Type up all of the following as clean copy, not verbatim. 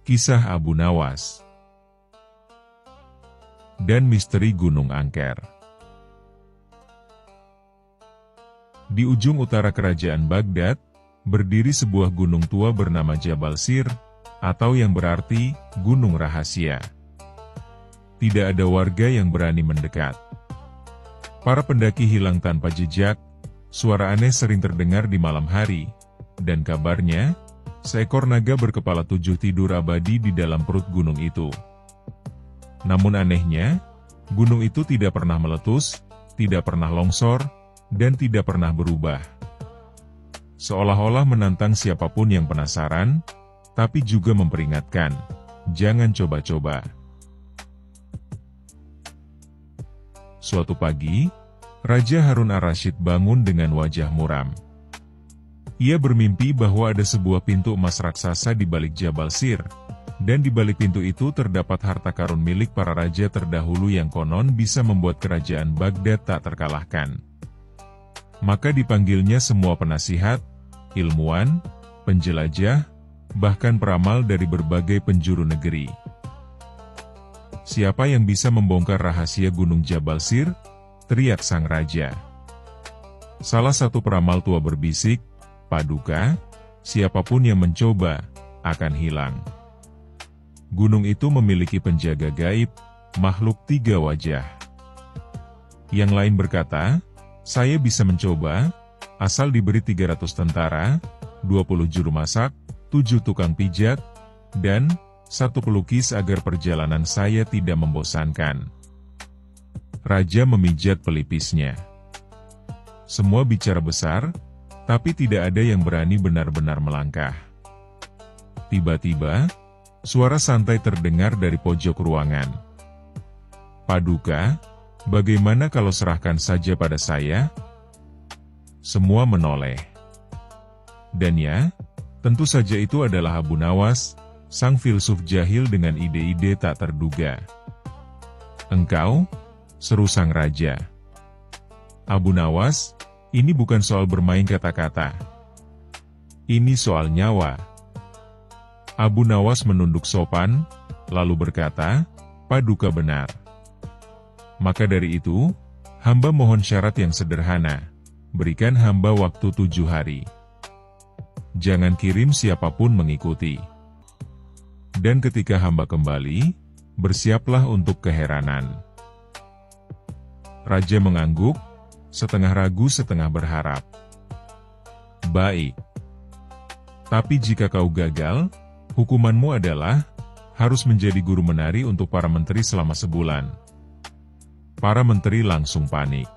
Kisah Abu Nawas dan Misteri Gunung Angker. Di ujung utara kerajaan Baghdad, berdiri sebuah gunung tua bernama Jabal Sir, atau yang berarti Gunung Rahasia. Tidak ada warga yang berani mendekat. Para pendaki hilang tanpa jejak, suara aneh sering terdengar di malam hari, dan kabarnya, seekor naga berkepala 7 tidur abadi di dalam perut gunung itu. Namun anehnya, gunung itu tidak pernah meletus, tidak pernah longsor, dan tidak pernah berubah. Seolah-olah menantang siapapun yang penasaran, tapi juga memperingatkan, jangan coba-coba. Suatu pagi, Raja Harun ar-Rasyid bangun dengan wajah muram. Ia bermimpi bahwa ada sebuah pintu emas raksasa di balik Jabal Sir, dan di balik pintu itu terdapat harta karun milik para raja terdahulu yang konon bisa membuat kerajaan Baghdad tak terkalahkan. Maka dipanggilnya semua penasihat, ilmuwan, penjelajah, bahkan peramal dari berbagai penjuru negeri. Siapa yang bisa membongkar rahasia Gunung Jabal Sir? Teriak sang raja. Salah satu peramal tua berbisik, Paduka, siapapun yang mencoba, akan hilang. Gunung itu memiliki penjaga gaib, makhluk 3 wajah. Yang lain berkata, saya bisa mencoba, asal diberi 300 tentara, 20 juru masak, 7 tukang pijat, dan 1 pelukis agar perjalanan saya tidak membosankan. Raja memijat pelipisnya. Semua bicara besar, tapi tidak ada yang berani benar-benar melangkah. Tiba-tiba, suara santai terdengar dari pojok ruangan. Paduka, bagaimana kalau serahkan saja pada saya? Semua menoleh. Dan ya, tentu saja itu adalah Abu Nawas, sang filsuf jahil dengan ide-ide tak terduga. Engkau? Seru sang raja. Abu Nawas, ini bukan soal bermain kata-kata. Ini soal nyawa. Abu Nawas menunduk sopan, lalu berkata, Paduka benar. Maka dari itu, hamba mohon syarat yang sederhana. Berikan hamba waktu 7 hari. Jangan kirim siapapun mengikuti. Dan ketika hamba kembali, bersiaplah untuk keheranan. Raja mengangguk, setengah ragu setengah berharap. Baik. Tapi jika kau gagal, hukumanmu adalah, harus menjadi guru menari untuk para menteri selama sebulan. Para menteri langsung panik.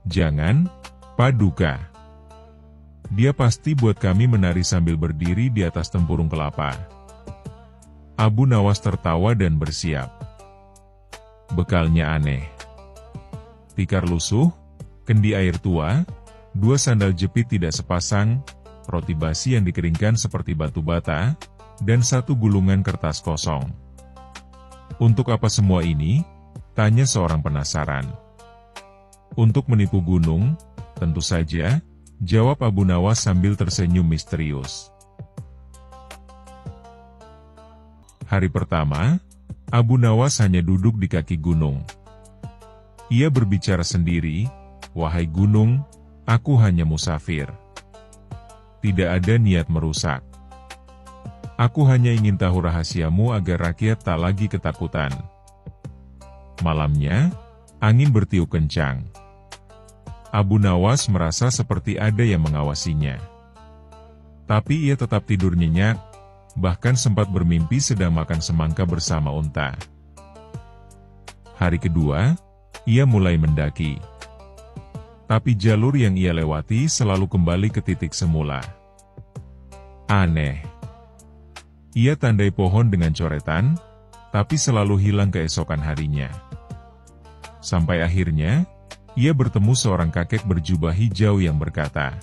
Jangan, Paduka. Dia pasti buat kami menari sambil berdiri di atas tempurung kelapa. Abu Nawas tertawa dan bersiap. Bekalnya aneh. Tikar lusuh, kendi air tua, 2 sandal jepit tidak sepasang, roti basi yang dikeringkan seperti batu bata, dan 1 gulungan kertas kosong. Untuk apa semua ini? Tanya seorang penasaran. Untuk menipu gunung, tentu saja, jawab Abu Nawas sambil tersenyum misterius. Hari pertama, Abu Nawas hanya duduk di kaki gunung. Ia berbicara sendiri, wahai gunung, aku hanya musafir. Tidak ada niat merusak. Aku hanya ingin tahu rahasiamu agar rakyat tak lagi ketakutan. Malamnya, angin bertiup kencang. Abu Nawas merasa seperti ada yang mengawasinya. Tapi ia tetap tidur nyenyak, bahkan sempat bermimpi sedang makan semangka bersama unta. Hari kedua, ia mulai mendaki. Tapi jalur yang ia lewati selalu kembali ke titik semula. Aneh. Ia tandai pohon dengan coretan, tapi selalu hilang keesokan harinya. Sampai akhirnya, ia bertemu seorang kakek berjubah hijau yang berkata,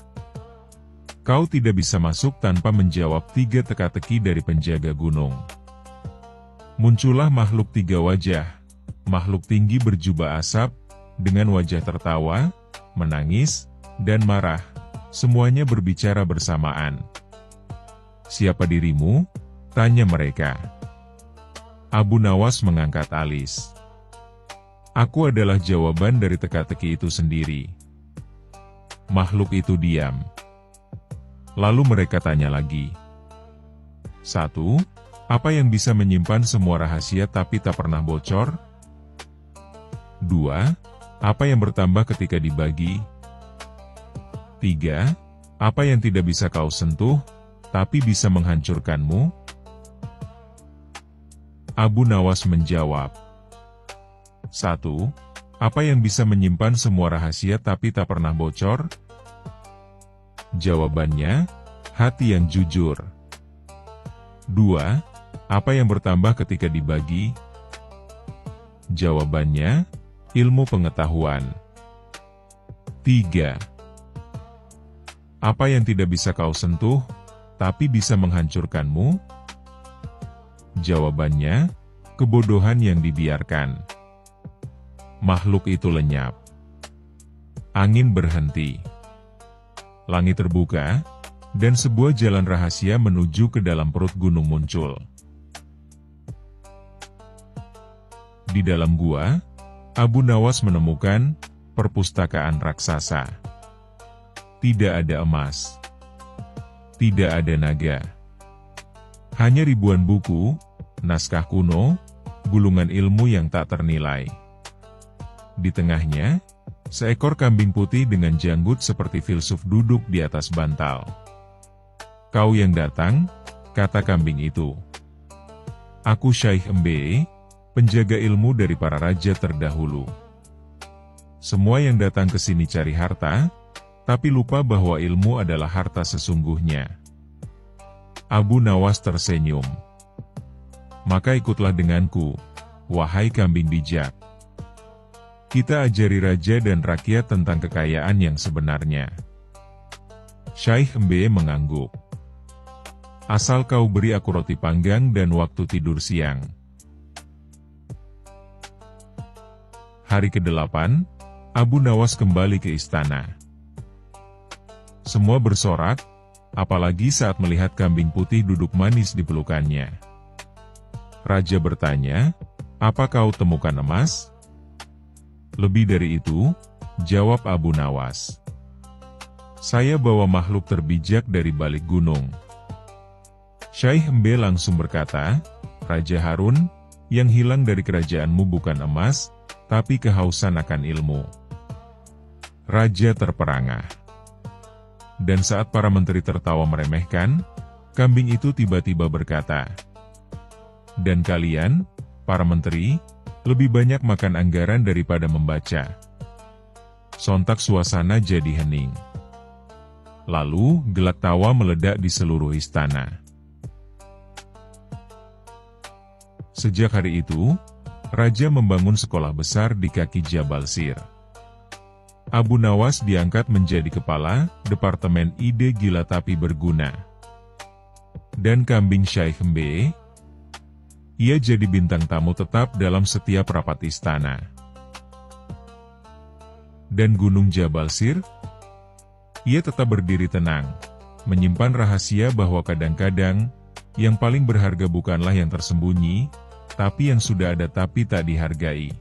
kau tidak bisa masuk tanpa menjawab 3 teka-teki dari penjaga gunung. Muncullah makhluk 3 wajah, makhluk tinggi berjubah asap, dengan wajah tertawa, menangis, dan marah, semuanya berbicara bersamaan. Siapa dirimu? Tanya mereka. Abu Nawas mengangkat alis. Aku adalah jawaban dari teka-teki itu sendiri. Makhluk itu diam. Lalu mereka tanya lagi. 1. Apa yang bisa menyimpan semua rahasia tapi tak pernah bocor? 2. Apa yang bertambah ketika dibagi? 3. Apa yang tidak bisa kau sentuh, tapi bisa menghancurkanmu? Abu Nawas menjawab. 1. Apa yang bisa menyimpan semua rahasia tapi tak pernah bocor? Jawabannya, hati yang jujur. 2. Apa yang bertambah ketika dibagi? Jawabannya, ilmu pengetahuan. 3. Apa yang tidak bisa kau sentuh, tapi bisa menghancurkanmu? Jawabannya, kebodohan yang dibiarkan. Makhluk itu lenyap. Angin berhenti. Langit terbuka, dan sebuah jalan rahasia menuju ke dalam perut gunung muncul. Di dalam gua, Abu Nawas menemukan perpustakaan raksasa. Tidak ada emas. Tidak ada naga. Hanya ribuan buku, naskah kuno, gulungan ilmu yang tak ternilai. Di tengahnya, seekor kambing putih dengan janggut seperti filsuf duduk di atas bantal. Kau yang datang, kata kambing itu. Aku Syaikh Mbe, penjaga ilmu dari para raja terdahulu. Semua yang datang ke sini cari harta, tapi lupa bahwa ilmu adalah harta sesungguhnya. Abu Nawas tersenyum. Maka ikutlah denganku, wahai kambing bijak. Kita ajari raja dan rakyat tentang kekayaan yang sebenarnya. Syaikh Mbe mengangguk. Asal kau beri aku roti panggang dan waktu tidur siang. Hari ke-8, Abu Nawas kembali ke istana. Semua bersorak, apalagi saat melihat kambing putih duduk manis di pelukannya. Raja bertanya, apa kau temukan emas? Lebih dari itu, jawab Abu Nawas. Saya bawa makhluk terbijak dari balik gunung. Syaikh Mbe langsung berkata, Raja Harun, yang hilang dari kerajaanmu bukan emas, tapi kehausan akan ilmu. Raja terperangah. Dan saat para menteri tertawa meremehkan, kambing itu tiba-tiba berkata, dan kalian, para menteri, lebih banyak makan anggaran daripada membaca. Sontak suasana jadi hening. Lalu, gelak tawa meledak di seluruh istana. Sejak hari itu, Raja membangun sekolah besar di kaki Jabal Sir. Abu Nawas diangkat menjadi kepala Departemen Ide Gila Tapi Berguna. Dan kambing Syaikh Mbe, ia jadi bintang tamu tetap dalam setiap rapat istana. Dan Gunung Jabal Sir, ia tetap berdiri tenang, menyimpan rahasia bahwa kadang-kadang, yang paling berharga bukanlah yang tersembunyi, tapi yang sudah ada tapi tak dihargai.